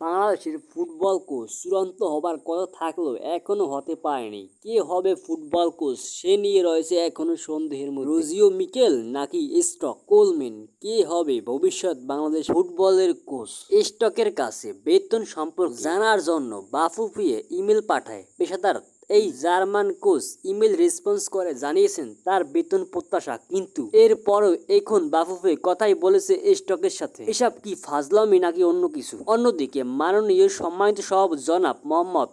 বাংলাদেশের football coach চূড়ান্ত হবার কথা থাকলেও এখনো হতে পারেনি। কে হবে ফুটবল কোচ সে নিয়ে রয়েছে এখনো সন্দেহের মধ্যে। রোজিও মিকেল নাকি স্টক কোলম্যান, কে হবে ভবিষ্যৎ বাংলাদেশ ফুটবলের কোচ? স্টকের কাছে বেতন সম্পর্কে জানার জন্য বাফুফে ইমেল পাঠায় পেশাদার এই জার্মান কোচ ইমেল রেসপন্স করে জানিয়েছেন তার বেতন প্রত্যাশা, কিন্তু এরপরও এখন বাফুফে কথাই বলেছে স্টকের সাথে। এসব কি ফাজলামি নাকি অন্য কিছু? অন্যদিকে মাননীয় সম্মানিত সভাপতি জনাব মোহাম্মদ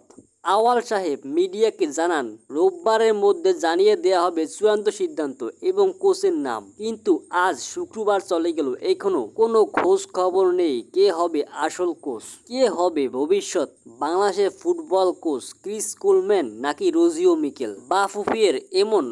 আওয়াল সাহেব মিডিয়াকে জানান রোববারের মধ্যে জানিয়ে দেওয়া হবে চূড়ান্ত সিদ্ধান্ত এবং কোচের নাম। কিন্তু আজ শুক্রবার চলে গেল, এখনো কোনো খোঁজ খবর নেই কে হবে আসল কোচ। কে হবে ভবিষ্যৎ বাংলাদেশের ফুটবল কোচ, ক্রিস কোলম্যান নাকি রোজিও মিকেল? বাফুফের এমন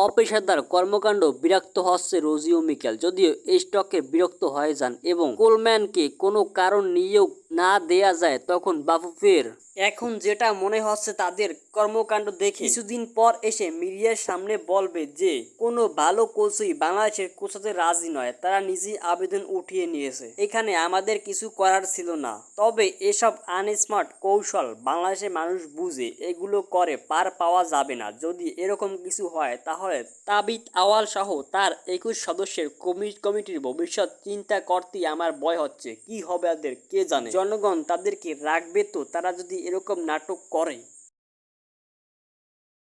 অপেশাদার কর্মকাণ্ড বিরক্ত হচ্ছে রোজিও মিকেল, যদিও স্টকে বিরক্ত হয়ে যান এবং কোলম্যানকে কোনো কারণ নিয়োগ না দেয়া যায়, তখন বাফুফের এখন যেটা মনে হচ্ছে তাদের কর্মকাণ্ড দেখে কিছুদিন পর এসে মিডিয়ার সামনে বলবে যে কোনো ভালো কোচই বাংলাদেশের কোচাতে রাজি নয়, তারা নিজেই আবেদন উঠিয়ে নিয়েছে, এখানে আমাদের কিছু করার ছিল না। তবে এসব আনস্মার্ট কৌশল বাংলাদেশের মানুষ বুঝে, এগুলো করে পার পাওয়া যাবে না। যদি এরকম কিছু হয় তাহলে তাবিত আওয়াল সহ তার 21 সদস্যের কমিটির ভবিষ্যৎ চিন্তা করতেই আমার ভয় হচ্ছে। কি হবে তাদের কে জানে। জনগণ তাদেরকে রাখবে তো তারা যদি এরকম নাটক করে?